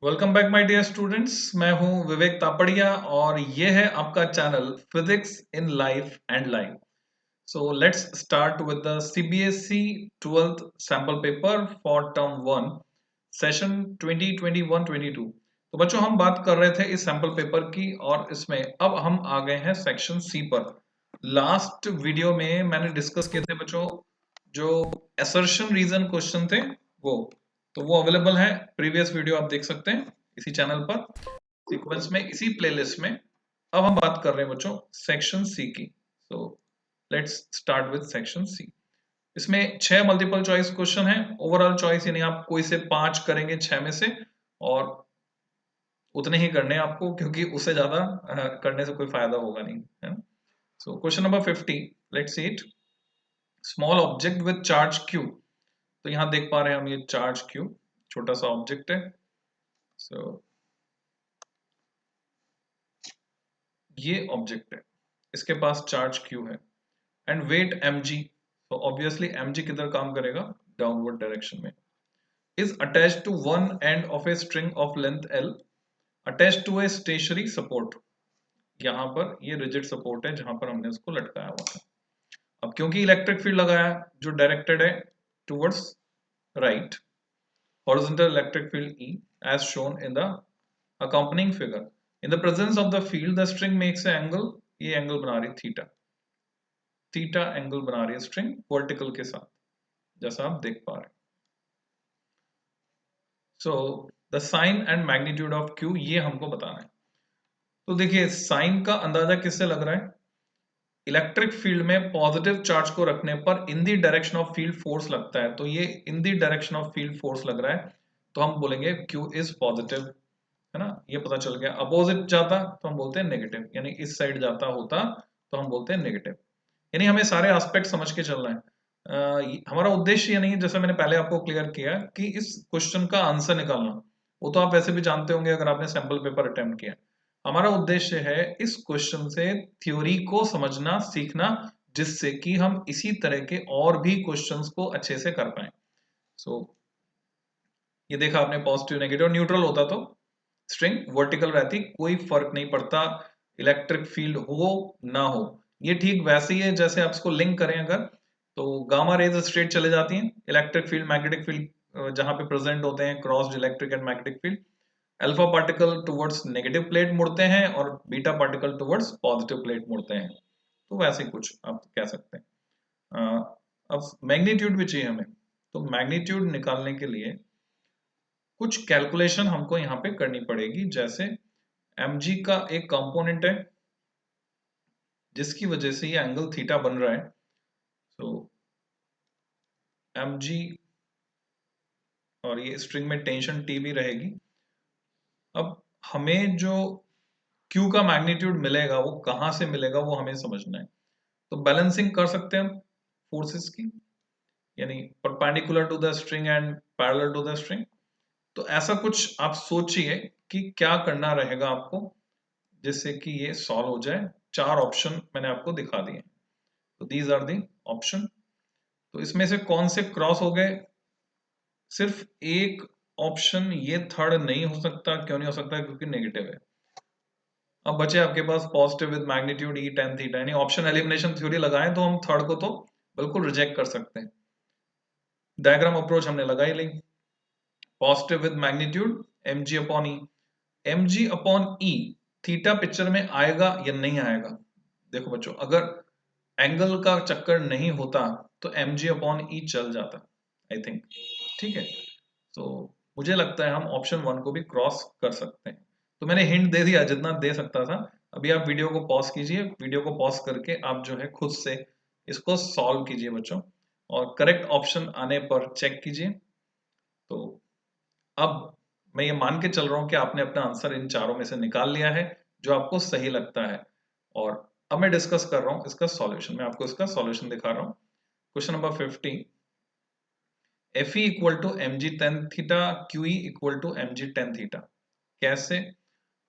Welcome back my dear students. मैं हूं विवेक तापड़िया और ये है आपका channel physics in life and life. So let's start with the CBSE 12th sample paper for term 1 session 2021-22। तो बच्चों हम बात कर रहे थे इस सैंपल पेपर की और इसमें अब हम आ गए हैं सेक्शन सी पर। लास्ट वीडियो में मैंने डिस्कस किए थे बच्चों जो असर्शन रीजन क्वेश्चन थे वो, तो वो अवेलेबल है, प्रीवियस वीडियो आप देख सकते हैं इसी चैनल पर सीक्वेंस में, इसी प्लेलिस्ट में। अब हम बात कर रहे हैं बच्चों सेक्शन सी की। So let's start with section C. इसमें 6 मल्टीपल चॉइस क्वेश्चन है। ओवरऑल चॉइस यानी आप कोई से 5 करेंगे 6 में से, और उतने ही करने हैं आपको क्योंकि उससे ज्यादा करने से कोई फायदा होगा नहीं, है ना। So question number 50, let's see it. Small object with charge Q. तो यहां देख पा रहे हैं हम ये चार्ज क्यू, छोटा सा ऑब्जेक्ट है। सो ये ऑब्जेक्ट है, इसके पास चार्ज क्यू है एंड वेट mg। तो ऑब्वियसली mg किधर काम करेगा, डाउनवर्ड डायरेक्शन में। Is attached to one end of a string of length l attached to a stationary support. यहाँ पर ये रिजिड सपोर्ट है जहां पर हमने उसको लटकाया हुआ था। अब क्योंकि इलेक्ट्रिक फील्ड लगाया जो डायरेक्टेड है towards right, horizontal electric field E as shown in the accompanying figure. In the presence of the field, the string makes an angle, ये एंगल बना रही थीटा, थीटा एंगल बना रही है स्ट्रिंग वर्टिकल के साथ, जैसा आप देख पा रहे हैं। So the sign and magnitude of Q ये हमको बताना है। तो देखिए साइन का अंदाजा किससे लग रहा है, इलेक्ट्रिक फील्ड में पॉजिटिव चार्ज को रखने पर in the direction of field force लगता है, तो ये in the direction of field force लग रहा है, तो हम बोलेंगे Q इज पॉजिटिव, है ना। ये पता चल गया। अपोजिट जाता तो हम बोलते हैं नेगेटिव, यानी इस साइड जाता होता तो हम बोलते हैं नेगेटिव। यानी हमें सारे एस्पेक्ट समझ के चलना है। हमारा उद्देश्य ये नहीं है, जैसे मैंने पहले आपको क्लियर किया, कि इस क्वेश्चन का आंसर निकालना, वो तो आप वैसे भी जानते होंगे अगर आपने सैंपल पेपर अटेम्प्ट किया। हमारा उद्देश्य है इस क्वेश्चन से थ्योरी को समझना सीखना, जिससे कि हम इसी तरह के और भी क्वेश्चंस को अच्छे से कर पाए। सो ये देखा आपने, पॉजिटिव नेगेटिव न्यूट्रल होता तो स्ट्रिंग वर्टिकल रहती, कोई फर्क नहीं पड़ता इलेक्ट्रिक फील्ड हो ना हो। ये ठीक वैसे ही है जैसे आप इसको लिंक करें अगर, तो गामा रेज स्ट्रेट चले जाती हैं, इलेक्ट्रिक फील्ड मैग्नेटिक फील्ड जहां पे प्रेजेंट होते हैं crossed electric and magnetic field, alpha particle towards negative plate मुड़ते हैं और beta particle towards positive plate मुड़ते हैं। तो वैसे कुछ आप कह सकते हैं। अब मैग्नीट्यूड भी चाहिए हमें, तो मैग्नीट्यूड निकालने के लिए कुछ कैलकुलेशन हमको यहाँ पे करनी पड़ेगी। जैसे mg का एक कंपोनेंट है जिसकी वजह से ये एंगल थीटा बन रहा है, तो mg, और ये स्ट्रिंग में टेंशन T भी रहेगी। अब हमें जो Q का मैग्नीट्यूड मिलेगा वो कहां से मिलेगा वो हमें समझना है। तो बैलेंसिंग कर सकते हैं हम फोर्सेस की, यानी perpendicular to the string and parallel to the string. तो ऐसा कुछ आप सोचिए कि क्या करना रहेगा आपको जिससे कि ये सॉल्व हो जाए। 4 ऑप्शन मैंने आपको दिखा दिए, तो दीज आर दी ऑप्शन। तो इसमें से कौन से क्रॉस हो गए, सिर्फ एक ऑप्शन ये थर्ड नहीं हो सकता। क्यों नहीं हो सकता, क्योंकि नेगेटिव है। अब बचे आपके पास positive with magnitude E tan theta, यानी ऑप्शन एलिमिनेशन थ्योरी लगाएं तो हम थर्ड को तो बिल्कुल रिजेक्ट कर सकते हैं। डायग्राम अप्रोच हमने लगा ही ली। Positive with magnitude mg upon E, mg upon E theta picture में आएगा या नहीं आएगा। देखो बच्चों, अगर एंगल का चक्कर नहीं होता तो mg अपॉन ई चल जाता, आई थिंक, ठीक है। तो मुझे लगता है हम ऑप्शन 1 को भी क्रॉस कर सकते हैं। तो मैंने हिंट दे दिया जितना दे सकता था। अभी आप वीडियो को पॉज कीजिए, वीडियो को पॉज करके आप जो है खुद से इसको सॉल्व कीजिए बच्चों, और करेक्ट ऑप्शन आने पर चेक कीजिए। तो अब मैं ये मान के चल रहा हूं कि आपने अपना आंसर इन चारों में से निकाल लिया है जो आपको सही लगता है। और अब मैं डिस्कस कर रहा हूं इसका सॉल्यूशन, मैं आपको इसका सॉल्यूशन दिखा रहा हूं। Question number 50, Fe equal to mg tan theta, Qe equal to mg tan theta, कैसे।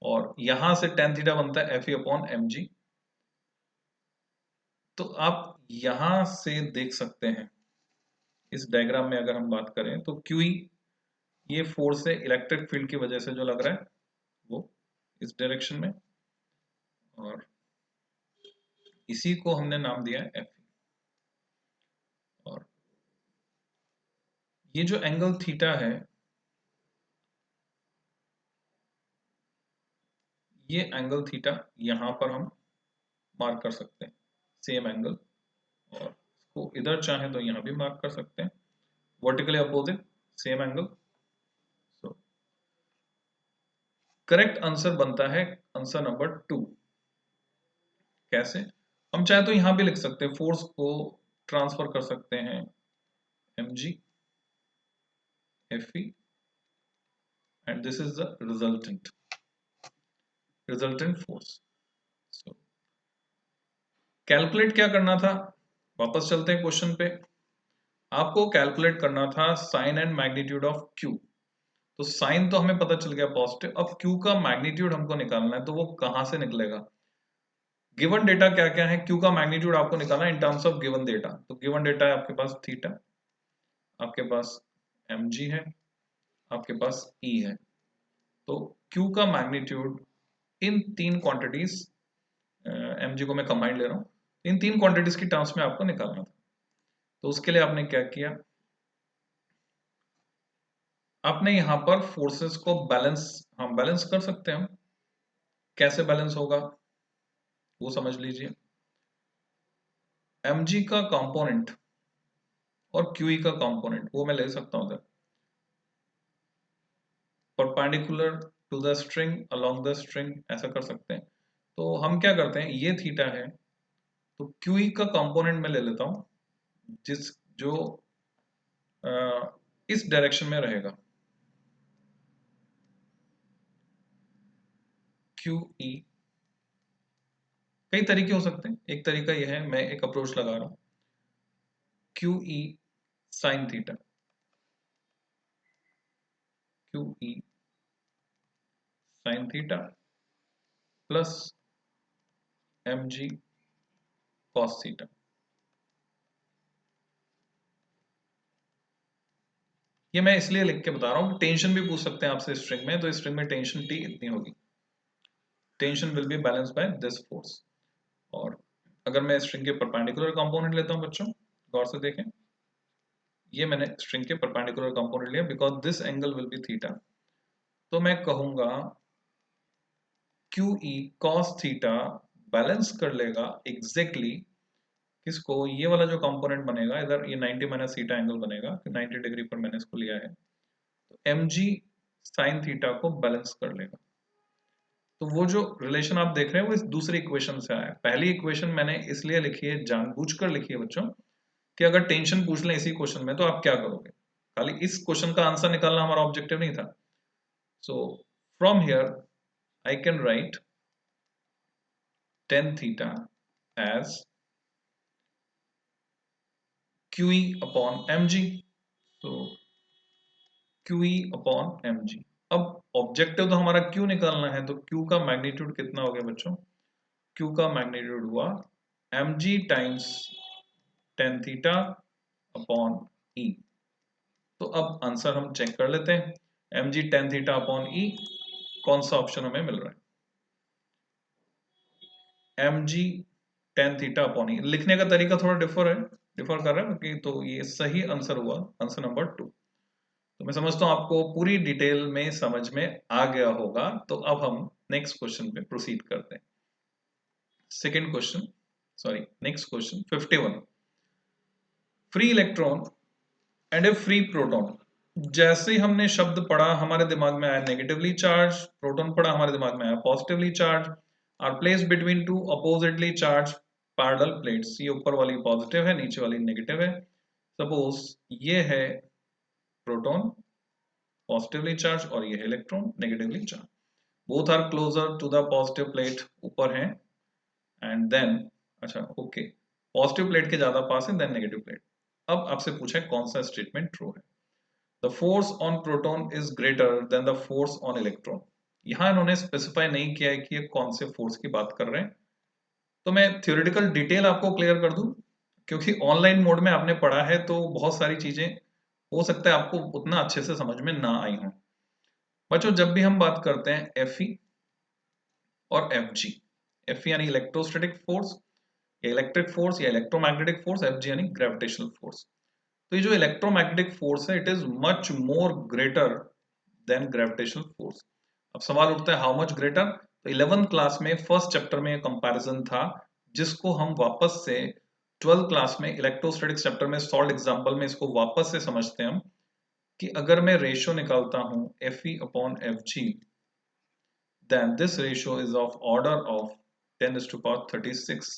और यहां से tan थीटा बनता है Fe अपॉन mg। तो आप यहां से देख सकते हैं, इस डायग्राम में अगर हम बात करें तो Qe ये फोर्स है इलेक्ट्रिक फील्ड की वजह से जो लग रहा है वो इस डायरेक्शन में, और इसी को हमने नाम दिया है एफ। और ये जो एंगल थीटा है, ये एंगल थीटा यहां पर हम मार्क कर सकते हैं, सेम एंगल। और इसको इधर चाहे तो यहां भी मार्क कर सकते हैं, vertically opposite same angle. So correct answer बनता है आंसर नंबर 2। कैसे? हम चाहे तो यहां भी लिख सकते हैं, फोर्स को ट्रांसफर कर सकते हैं mg fe, and this is the resultant force. So calculate क्या करना था, वापस चलते हैं क्वेश्चन पे। आपको कैलकुलेट करना था sign and magnitude of Q. तो साइन तो हमें पता चल गया पॉजिटिव, अब क्यू का मैग्नीट्यूड हमको निकालना है, तो वो कहां से निकलेगा? गिवन डेटा क्या क्या है, क्यू का मैग्नीट्यूड आपको निकालना है in terms of given data. तो गिवन डेटा है आपके पास थीटा, आपके पास mg है, आपके पास E है। तो Q का मैग्नीट्यूड इन तीन क्वांटिटीज, mg को मैं कंबाइंड ले रहा हूं, इन तीन क्वांटिटीज की टर्म्स में आपको निकालना था। तो उसके लिए आपने क्या किया, आपने यहां पर फोर्सेस को बैलेंस, हम बैलेंस कर सकते हैं। हम कैसे बैलेंस होगा वो समझ लीजिए। mg का कंपोनेंट और QE का कंपोनेंट वो मैं ले सकता हूं perpendicular to the string, along the string, ऐसा कर सकते हैं। तो हम क्या करते हैं, ये थीटा है तो QE का कंपोनेंट मैं ले लेता हूं, जिस जो इस डायरेक्शन में रहेगा, QE। कई तरीके हो सकते हैं, एक तरीका यह है, मैं एक अप्रोच लगा रहा हूं, QE sine theta, QE sine theta plus mg cos theta. ये मैं इसलिए लिख के बता रहा हूं कि टेंशन भी पूछ सकते हैं आपसे स्ट्रिंग में, तो स्ट्रिंग में टेंशन T इतनी होगी, tension will be balance by this force. और अगर मैं स्ट्रिंग के परपेंडिकुलर कंपोनेंट लेता हूं बच्चों, गौर से देखें, ये मैंने स्ट्रिंग के परपेंडिकुलर कंपोनेंट लिया because this angle will be theta. तो मैं कहूंगा QE cos थीटा बैलेंस कर लेगा एग्जैक्टली किसको, ये वाला जो कंपोनेंट बनेगा इधर, ये 90 माइनस थीटा एंगल बनेगा, 90 डिग्री पर मैंने इसको लिया है, तो mg साइन थीटा को बैलेंस कर लेगा। तो वो जो रिलेशन आप देख रहे हैं वो इस दूसरी इक्वेशन से आया है। पहली इक्वेशन मैंने इसलिए लिखी है, जानबूझकर लिखी है बच्चों, कि अगर टेंशन पूछ लें इसी क्वेश्चन में तो आप क्या करोगे। खाली इस क्वेश्चन का आंसर निकालना हमारा ऑब्जेक्टिव नहीं था। So from here I can write tan theta as QE upon mg। तो QE upon mg। अब ऑब्जेक्टिव तो हमारा Q निकालना है, तो Q का मैग्नीट्यूड कितना हो गया बच्चों, Q का मैग्नीट्यूड हुआ mg times tan theta upon E। तो अब आंसर हम चेक कर लेते हैं, mg tan theta upon E कौन सा ऑप्शन हमें मिल रहा है, mg tan theta upon E। लिखने का तरीका थोड़ा डिफर कर रहा है कि, तो ये सही आंसर हुआ आंसर नंबर 2। तो मैं समझता हूं आपको पूरी डिटेल में समझ में आ गया होगा। तो अब हम नेक्स्ट क्वेश्चन पे प्रोसीड करते हैं। Second question, sorry next question 51, free electron and A free proton. जैसे ही हमने शब्द पढ़ा हमारे दिमाग में आया नेगेटिवली चार्ज, प्रोटॉन पढ़ा हमारे दिमाग में आया positively charge, are placed between two oppositely charge parallel plates. ये ऊपर वाली पॉजिटिव है, नीचे वाली नेगेटिव है। सपोज ये है प्रोटॉन पॉजिटिवली चार्ज और ये है electron negatively charge, both are closer to the positive plate, ऊपर है, एंड देन अच्छा ओके, पॉजिटिव प्लेट के ज्यादा पास है देन नेगेटिव प्लेट। अब आपसे पूछा है कौन सा स्टेटमेंट ट्रू है। The force on proton is greater than the force on electron. यहां इन्होंने स्पेसिफाई नहीं किया है कि ये कौन से फोर्स की बात कर रहे हैं, तो मैं थ्योरेटिकल डिटेल आपको क्लियर कर दूं, क्योंकि ऑनलाइन मोड में आपने पढ़ा है तो बहुत सारी चीजें हो सकता है आपको उतना अच्छे से समझ में ना आई हो। बच्चों जब भी हम बात करते हैं Fe और Fg, Fe यानी इलेक्ट्रोस्टैटिक फोर्स या इलेक्ट्रिक फोर्स या इलेक्ट्रोमैग्नेटिक फोर्स, Fg यानी ग्रेविटेशनल फोर्स। तो ये जो इलेक्ट्रोमैग्नेटिक फोर्स है it is much more greater than gravitational force. अब सवाल उठता है हाउ मच ग्रेटर। तो 11th क्लास में फर्स्ट चैप्टर में कंपैरिजन था जिसको हम वापस से 12th क्लास में इलेक्ट्रोस्टैटिक्स चैप्टर में सॉल्व एग्जांपल में इसको वापस से समझते हैं हम कि अगर मैं रेशियो निकालता हूं Fe upon Fg then this ratio is of order of 10 is to power 36।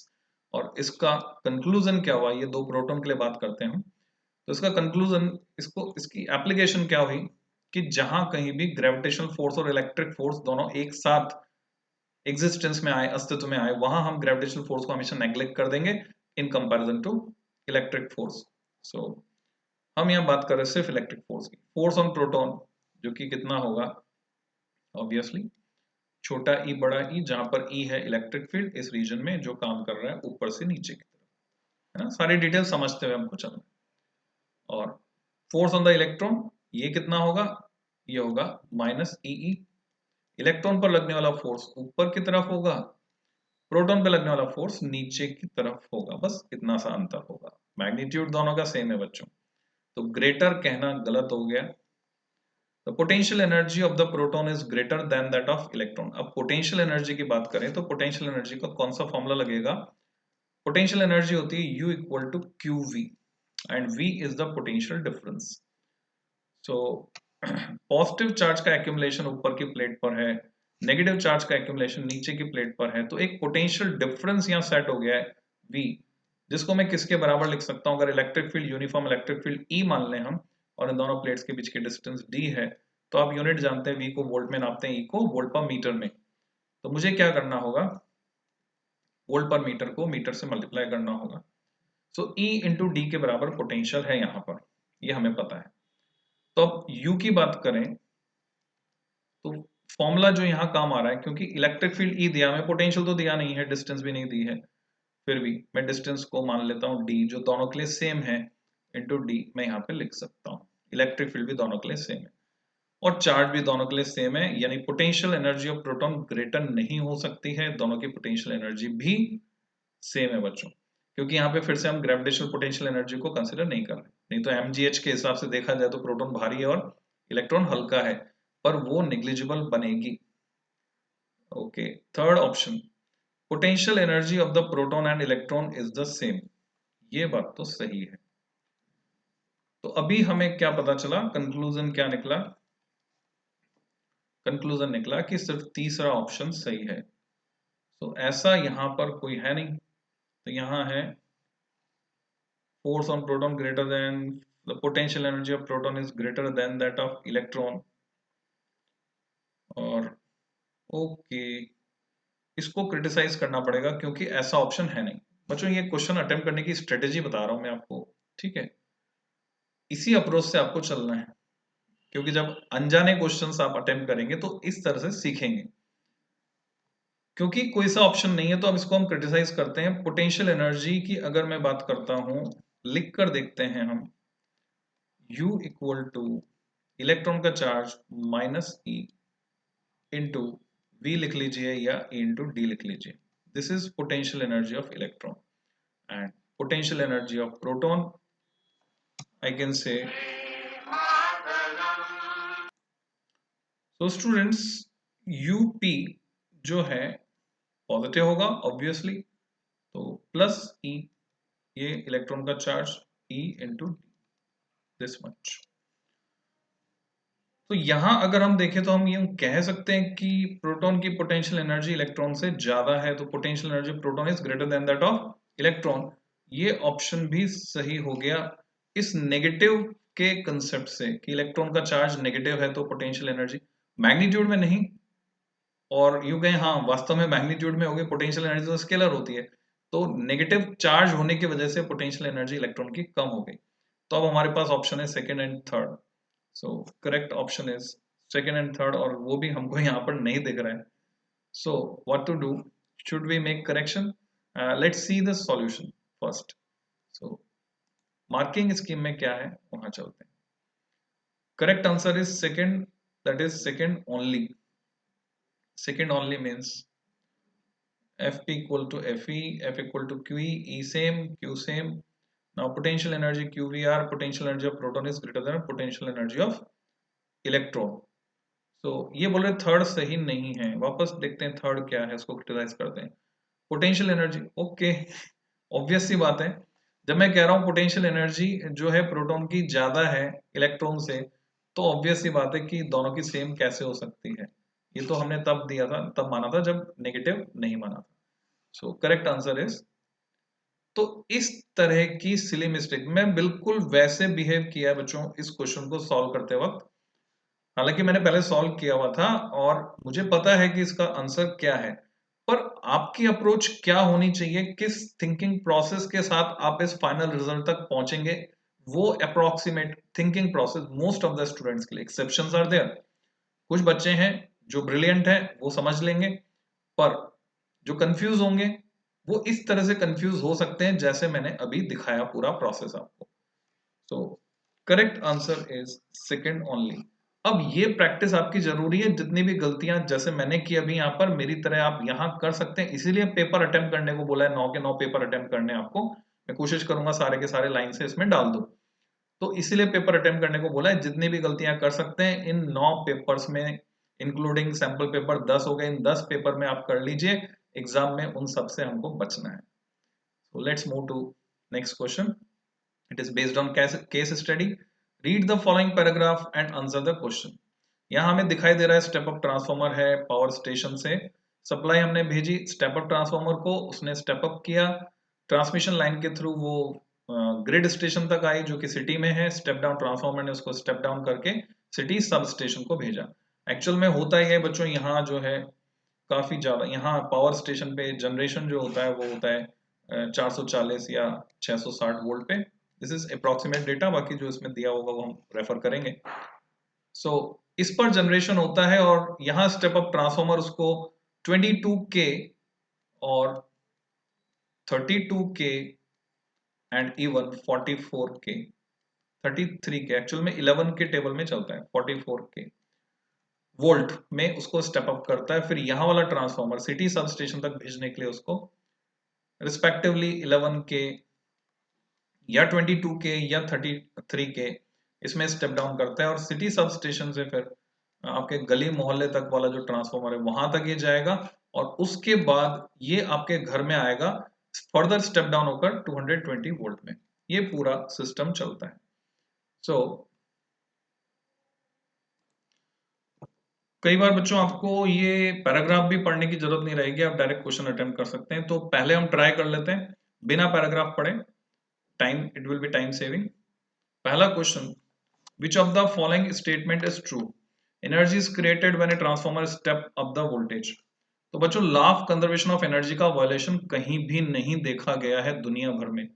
और इसका कंक्लूजन क्या हुआ, ये दो प्रोटॉन के लिए बात करते हैं हम। तो इसका कंक्लूजन, इसकी एप्लीकेशन क्या हुई कि जहां कहीं भी ग्रेविटेशनल फोर्स और इलेक्ट्रिक फोर्स दोनों एक साथ एग्जिस्टेंस में आए, अस्तित्व में आए, वहां हम ग्रेविटेशनल फोर्स को हमेशा नेग्लेक्ट कर देंगे in comparison to electric force. So हम यहाँ बात कर रहे हैं सिर्फ इलेक्ट्रिक फोर्स की। फोर्स ऑन प्रोटॉन जो कि कितना होगा, ऑब्वियसली छोटा ई बड़ा ई, जहां पर ई है इलेक्ट्रिक फील्ड इस रीजन में जो काम कर रहा है ऊपर से नीचे की तरफ, है ना। सारी डिटेल समझते हुए हमको चलना। और फोर्स ऑन द इलेक्ट्रॉन ये कितना होगा, ये होगा माइनस ई। इलेक्ट्रॉन पर लगने वाला फोर्स ऊपर की तरफ होगा, प्रोटॉन पर लगने वाला फोर्स नीचे की तरफ होगा, बस इतना सा अंतर होगा। मैग्नीट्यूड दोनों का सेम है बच्चों, तो ग्रेटर कहना गलत हो गया। The potential energy of the proton is greater than that of electron। अब पोटेंशियल एनर्जी की बात करें तो पोटेंशियल एनर्जी का कौन सा फॉर्मूला लगेगा, पोटेंशियल एनर्जी होती है U equal to Q V and V is the potential difference. So positive charge का एक्यूमुलेशन ऊपर की प्लेट पर है, नेगेटिव चार्ज का एक्यूमुलेशन नीचे की प्लेट पर है, तो एक पोटेंशियल डिफरेंस यहाँ सेट हो गया है V, जिसको मैं किसके बराबर लिख सकता हूँ, अगर electric field uniform electric field E मान लें हम और इन दोनों प्लेट्स के बीच की डिस्टेंस d है, तो आप यूनिट जानते हैं V को वोल्ट में नापते हैं, E को वोल्ट पर मीटर में। तो मुझे क्या करना होगा, वोल्ट पर मीटर को मीटर से मल्टीप्लाई करना होगा। सो E इंटू डी के बराबर पोटेंशियल है यहाँ पर, ये हमें पता है। तो अब U की बात करें तो फॉर्मूला जो यहाँ काम आ रहा है, क्योंकि इलेक्ट्रिक फील्ड E दिया, हमें पोटेंशियल तो दिया नहीं है, डिस्टेंस भी नहीं दी है, फिर भी मैं डिस्टेंस को मान लेता हूँ d जो दोनों के लिए सेम है, इंटू डी मैं यहाँ पे लिख सकता हूँ। इलेक्ट्रिक फील्ड भी दोनों के लिए सेम है और चार्ज भी दोनों के लिए सेम है, यानी potential energy of proton greater नहीं हो सकती है, दोनों की पोटेंशियल एनर्जी भी सेम है बच्चों। क्योंकि यहाँ पे फिर से हम ग्रेविटेशनल पोटेंशियल एनर्जी को कंसिडर नहीं कर रहे, नहीं तो mgh के हिसाब से देखा जाए तो प्रोटॉन भारी है और इलेक्ट्रॉन हल्का है, पर वो निग्लिजिबल बनेगी। Okay, third option, potential energy of the proton and electron is the same, ये बात तो सही है। तो अभी हमें क्या पता चला, कंक्लूजन क्या निकला, कंक्लूजन निकला कि सिर्फ तीसरा ऑप्शन सही है। तो ऐसा यहां पर कोई है नहीं, तो यहां है force on proton greater than the potential energy of proton is greater than that of electron. और ओके, इसको क्रिटिसाइज करना पड़ेगा क्योंकि ऐसा ऑप्शन है नहीं। बच्चों ये क्वेश्चन अटेम्प्ट करने की स्ट्रेटेजी बता रहा हूं मैं आपको, ठीक है, इसी अप्रोच से आपको चलना है, क्योंकि जब अनजाने क्वेश्चंस आप अटेम्प्ट करेंगे तो इस तरह से सीखेंगे। क्योंकि कोई सा ऑप्शन नहीं है तो अब इसको हम क्रिटिसाइज करते हैं। पोटेंशियल एनर्जी की अगर मैं बात करता हूं, लिख कर देखते हैं हम, U इक्वल टू इलेक्ट्रॉन का charge minus E into V लिख लीजिए या E इंटू डी लिख लीजिए। This is potential energy of electron and potential energy of proton I can say. तो स्टूडेंट्स यूपी जो है पॉजिटिव होगा ऑब्वियसली, तो प्लस ई, ये इलेक्ट्रॉन का charge E into this much. तो यहां अगर हम देखें तो हम ये कह सकते हैं कि प्रोटॉन की पोटेंशियल एनर्जी इलेक्ट्रॉन से ज्यादा है, तो potential energy proton is greater than that of electron. ये ऑप्शन भी सही हो गया इस नेगेटिव के कंसेप्ट से कि इलेक्ट्रॉन का चार्ज नेगेटिव है तो पोटेंशियल एनर्जी मैग्नीट्यूड में नहीं, और यूं कहें हाँ वास्तव में मैग्नीट्यूड में होगी, पोटेंशियल एनर्जी तो स्केलर होती है, तो नेगेटिव चार्ज होने की वजह से पोटेंशियल एनर्जी इलेक्ट्रॉन की कम हो गई। तो अब हमारे पास ऑप्शन है second and third. So correct option is second and third, और वो भी हमको यहाँ पर नहीं दिख रहा है। So what to do, should we make correction? Let's see the solution first. So marking scheme में क्या है वहां चलते हैं। Correct answer is second, that is second only. Second only means Fp equal to Fe, F equal to Qe, E same, Q same. Now potential energy QVR, potential energy of proton is greater than potential energy of electron. So ये बोल रहे third सही नहीं है. वापस देखते हैं third क्या है, इसको क्रिटिसाइज करते हैं. पोटेंशियल एनर्जी, ओके, ऑब्वियस सी बात है. जब मैं कह रहा हूँ पोटेंशियल एनर्जी जो है प्रोटॉन की ज्यादा है इलेक्ट्रॉन से, तो ऑब्वियस सी बात है कि दोनों की सेम कैसे हो सकती है. ये तो हमने तब दिया था, तब माना था जब नेगेटिव नहीं माना था. So correct answer is. तो इस तरह की सिली मिस्टेक मैं बिल्कुल वैसे बिहेव किया है बच्चों इस क्वेश्चन को सॉल्व करते वक्त. हालांकि मैंने पहले सॉल्व किया हुआ था और मुझे पता है कि इसका आंसर क्या है, पर आपकी अप्रोच क्या होनी चाहिए, किस थिंकिंग प्रोसेस के साथ आप इस फाइनल रिजल्ट तक पहुंचेंगे, वो approximate thinking process most of the students के लिए. Exceptions are there. कुछ बच्चे हैं जो ब्रिलियंट हैं, वो समझ लेंगे, पर जो कंफ्यूज होंगे वो इस तरह से कंफ्यूज हो सकते हैं जैसे मैंने अभी दिखाया पूरा प्रोसेस आपको. So correct answer is second only. अब ये प्रैक्टिस आपकी जरूरी है. जितनी भी गलतियां जैसे मैंने की अभी यहाँ पर, मेरी तरह आप यहाँ कर सकते हैं. इसीलिए पेपर अटेम्प्ट करने को बोला है. 9 के 9 पेपर अटेम्प्ट करने आपको. मैं कोशिश करूंगा सारे के सारे लाइन से इसमें डाल दूं. तो इसीलिए पेपर अटेम्प्ट करने को बोला है. जितनी भी गलतियां कर सकते हैं इन 9 पेपर्स में, इंक्लूडिंग सैंपल पेपर 10 हो गए, इन 10 पेपर में आप कर लीजिए. एग्जाम में उन सबसे हमको बचना है. So let's move to next question. It is based on case study. Read the following paragraph and answer the question. यहाँ हमें दिखाई दे रहा है स्टेप अप ट्रांसफॉर्मर है पावर स्टेशन से. सप्लाई हमने भेजी स्टेप अप ट्रांसफॉर्मर को, उसने स्टेप अप किया. ट्रांसमिशन लाइन के थ्रू वो ग्रिड स्टेशन तक आई जो कि सिटी में है. स्टेप डाउन ट्रांसफॉर्मर ने उसको स्टेप डाउन करके सिटी सब स्टेशन को भेजा. एक्चुअल में होता ही है बच्चों, यहाँ जो है काफी ज्यादा, यहाँ पावर स्टेशन पे जनरेशन जो होता है वो होता है 440 या 660 वोल्ट पे. दिस इज अप्रोक्सीमेट डेटा, बाकी जो इसमें दिया होगा वो हम रेफर करेंगे. सो इस पर जनरेशन होता है और यहाँ स्टेप अप ट्रांसफॉर्मर उसको 22K और 32K and even 44K 33K, actual में 11 के टेबल में चलता है, 44K वोल्ट में उसको स्टेप अप करता है. फिर यहाँ वाला ट्रांसफॉर्मर सिटी सब स्टेशन तक भेजने के लिए उसको रिस्पेक्टिवली 11K या 22K या 33K इसमें स्टेप डाउन करता है. और सिटी सब स्टेशन से फिर आपके गली मोहल्ले तक वाला जो ट्रांसफॉर्मर है वहां तक ये जाएगा और उसके बाद ये आपके घर में आएगा फर्दर स्टेप डाउन होकर 220 वोल्ट में. ये पूरा सिस्टम चलता है. सो कई बार बच्चों आपको ये पैराग्राफ भी पढ़ने की जरूरत नहीं रहेगी, आप डायरेक्ट क्वेश्चन अटेम्प्ट कर सकते हैं. तो पहले हम ट्राई कर लेते हैं बिना पैराग्राफ पढ़े. Time, it will be time saving. पहला question, which of the following statement is true? Energy is created when a transformer step up the voltage. तो बच्चों law of conservation of energy का violation कहीं भी नहीं देखा गया है दुनिया भर में.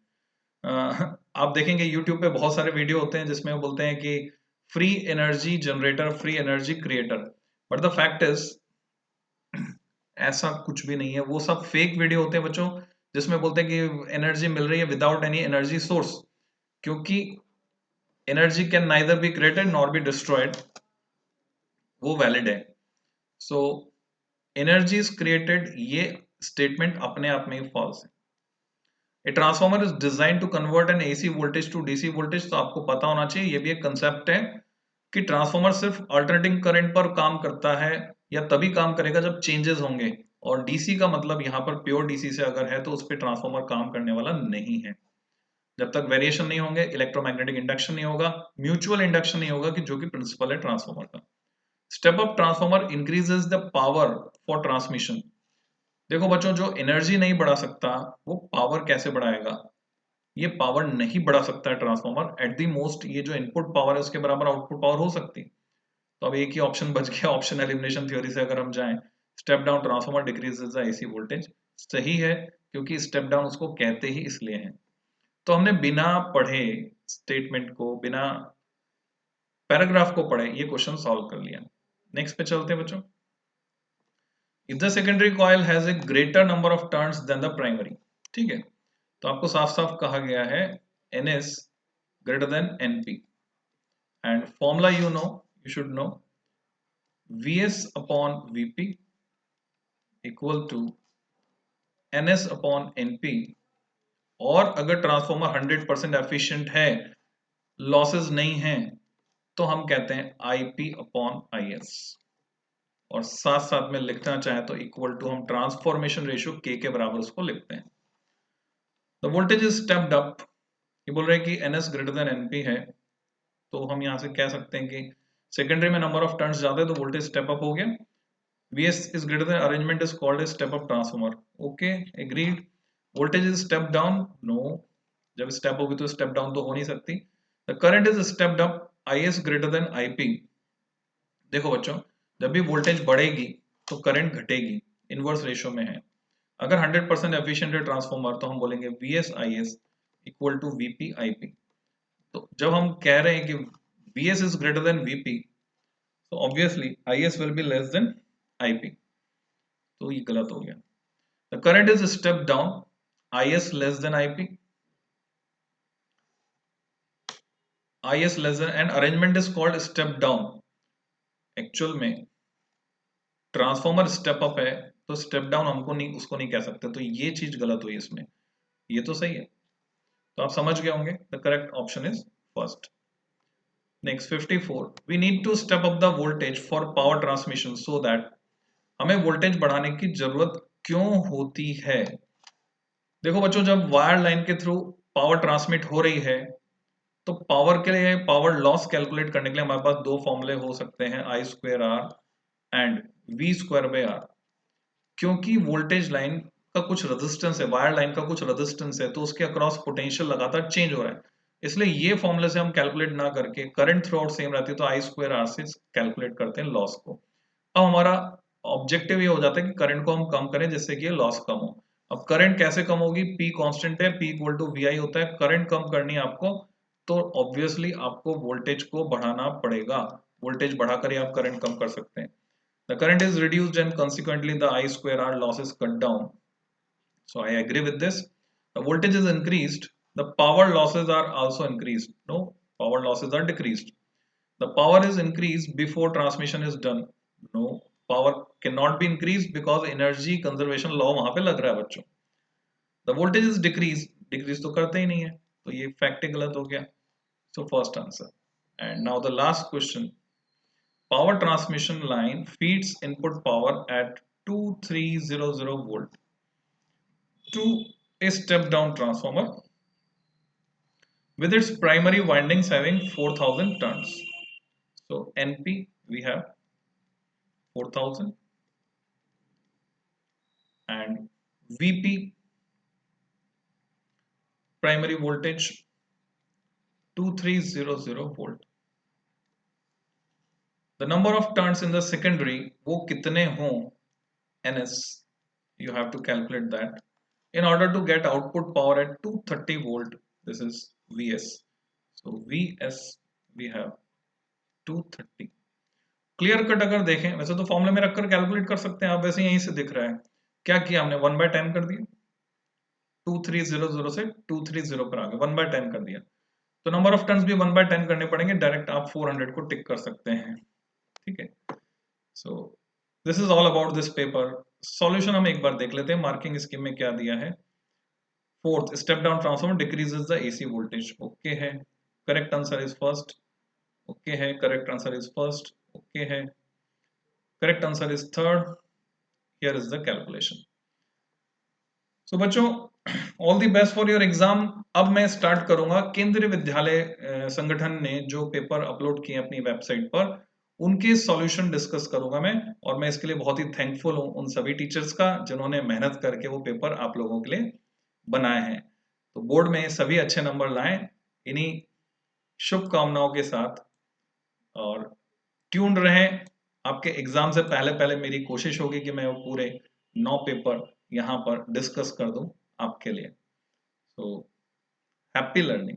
आप देखेंगे यूट्यूब पे बहुत सारे वीडियो होते हैं जिसमें वो बोलते हैं कि free energy generator, free energy creator, but the fact is ऐसा कुछ भी नहीं है. वो सब फेक वीडियो होते हैं बच्चों जिसमें बोलते हैं कि एनर्जी मिल रही है विदाउट एनी एनर्जी सोर्स, क्योंकि energy can neither be created nor be destroyed, वो वैलिड है. सो एनर्जी इज क्रिएटेड, ये स्टेटमेंट अपने आप में ही फॉल्स है. A transformer is design to convert an AC voltage to DC voltage. तो आपको पता होना चाहिए, ये भी एक कंसेप्ट है कि ट्रांसफॉर्मर सिर्फ अल्टरनेटिंग करंट पर काम करता है या तभी काम करेगा जब चेंजेस होंगे. और डीसी का मतलब यहाँ पर प्योर डीसी से अगर है तो उस पर ट्रांसफॉर्मर काम करने वाला नहीं है. जब तक वेरिएशन नहीं होंगे, इलेक्ट्रोमैग्नेटिक इंडक्शन नहीं होगा, म्यूचुअल इंडक्शन नहीं होगा, कि जो कि प्रिंसिपल है ट्रांसफॉर्मर का. Step up transformer increases the power for transmission. देखो बच्चों, जो एनर्जी नहीं बढ़ा सकता वो पावर कैसे बढ़ाएगा? ये पावर नहीं बढ़ा सकता है ट्रांसफॉर्मर. एट द मोस्ट ये जो इनपुट पावर है उसके बराबर आउटपुट पावर हो सकती. तो अब एक ही ऑप्शन बच गया. ऑप्शन एलिमिनेशन थ्योरी से अगर हम जाएं, step down transformer decreases the AC voltage. सही है, क्योंकि स्टेप डाउन उसको कहते ही इसलिए हैं. तो हमने बिना पढ़े स्टेटमेंट को, बिना पैराग्राफ को पढ़े ये क्वेश्चन सॉल्व कर लिया. नेक्स्ट पे चलते हैं बच्चों. If the secondary coil has a greater number of turns then the primary. ठीक है, तो आपको साफ साफ कहा गया है NS greater than NP. and formula you should know, Vs upon Vp equal to Ns upon Np, और अगर ट्रांसफॉर्मर 100% एफिशिएंट है, लॉसेस नहीं है, तो हम कहते हैं Ip अपॉन Is, और साथ साथ में लिखना चाहे तो इक्वल टू हम ट्रांसफॉर्मेशन रेशियो K के बराबर उसको लिखते हैं। The voltage is stepped up, ये बोल रहे हैं कि Ns ग्रेटर देन Np है, तो हम यहां से कह सकते हैं कि सेकेंडरी में नंबर ऑफ टर्न्स ज्यादा है तो वोल्टेज स्टेप अप हो गया। Vs is greater than arrangement is called a step up transformer. Okay, agreed. Voltage is step down? No. जब step होगी तो step down तो हो नहीं सकती। The current is stepped up. Is greater than Ip. देखो बच्चों, जब भी वोल्टेज बढ़ेगी तो करंट घटेगी, इनवर्स रेशियो में है। अगर 100% एफिशिएंट है ट्रांसफॉर्मर तो हम बोलेंगे Vs Is equal to Vp Ip। तो जब हम कह रहे हैं कि Vs is greater than Vp, तो obviously Is will be less than Ip, तो ये गलत हो गया। The current is step down, Is less than Ip, Is less than, and arrangement is called step down. Actual में transformer step up है तो step down हमको नहीं, उसको नहीं कह सकते, तो ये चीज गलत हुई इसमें, ये तो सही है। तो आप समझ गए होंगे, the correct option is first. Next 54, we need to step up the voltage for power transmission so that, हमें वोल्टेज बढ़ाने की जरूरत क्यों होती है? देखो बच्चों, जब वायर लाइन के थ्रू पावर ट्रांसमिट हो रही है तो पावर के लिए, पावर लॉस कैलकुलेट करने के लिए हमारे पास दो फॉर्मूले हो सकते हैं, I square R and V square by R. क्योंकि वोल्टेज लाइन का कुछ रेजिस्टेंस है, वायर लाइन का कुछ रेजिस्टेंस है, तो उसके अक्रॉस पोटेंशियल लगातार चेंज हो रहा है, इसलिए ये फॉर्मूले से हम कैलकुलेट ना करके करंट थ्रू आउट सेम रहती है तो I स्क्वायर आर से कैलकुलेट करते हैं लॉस को। अब हमारा ऑब्जेक्टिव ये हो जाता है कि करंट को हम कम करें जिससे कि लॉस कम हो। अब करंट कैसे कम होगी? P कांस्टेंट है, P इक्वल टू VI होता है। करंट कम करनी है आपको तो ऑब्वियसली आपको वोल्टेज को बढ़ाना पड़ेगा, वोल्टेज बढ़ाकर ही आप करंट कम कर सकते हैं। The current is reduced and consequently the I square R loss is cut down. So I agree with this. The voltage is increased, the power losses are also increased. No, power losses are decreased. The power is increased before transmission is done. No, power cannot be increased because energy conservation law वहां पे लग रहा है बच्चों। The voltage is decreased, decrease तो करते ही नहीं है, तो ये फैक्ट ही गलत हो गया। So first answer. And now the last question. Power transmission line feeds input power at 2300 volt to a step down transformer with its primary windings having 4000 turns. So NP we have 4000 and VP primary voltage 2300 volt. The number of turns in the secondary वो कितने हों, NS, you have to calculate that. In order to get output power at 230 volt, this is Vs. So Vs we have 230. Clear cut अगर देखें, वैसे तो फॉर्मूले में रखकर कैलकुलेट कर सकते हैं आप, वैसे यहीं से दिख रहा है। क्या किया हमने, 1/10 कर दिया, 2300 से 230 पर आ गए, 1/10 कर दिया। तो नंबर ऑफ टर्न्स भी 1/10 करने पड़ेंगे, डायरेक्ट आप 400 को टिक कर सकते हैं। ठीक है, so this is all about this paper. Solution हम एक बार देख लेते हैं, मार्किंग स्कीम में क्या दिया है। Fourth, step down transformer decreases the AC voltage, okay है। Correct answer is first, okay है। Correct answer is first, okay है। Correct answer is third, here is the calculation. So बच्चों, all the best for your exam. अब मैं start करूंगा केंद्रीय विद्यालय संगठन ने जो पेपर अपलोड किए अपनी वेबसाइट पर, उनके सॉल्यूशन डिस्कस करूंगा मैं, और मैं इसके लिए बहुत ही थैंकफुल हूं उन सभी टीचर्स का जिन्होंने मेहनत करके वो पेपर आप लोगों के लिए बनाए हैं। तो बोर्ड में सभी अच्छे नंबर लाएं, इन्हीं शुभकामनाओं के साथ, और ट्यून्ड रहें। आपके एग्जाम से पहले पहले मेरी कोशिश होगी कि मैं वो पूरे 9 पेपर यहाँ पर डिस्कस कर दूं आपके लिए। So happy learning.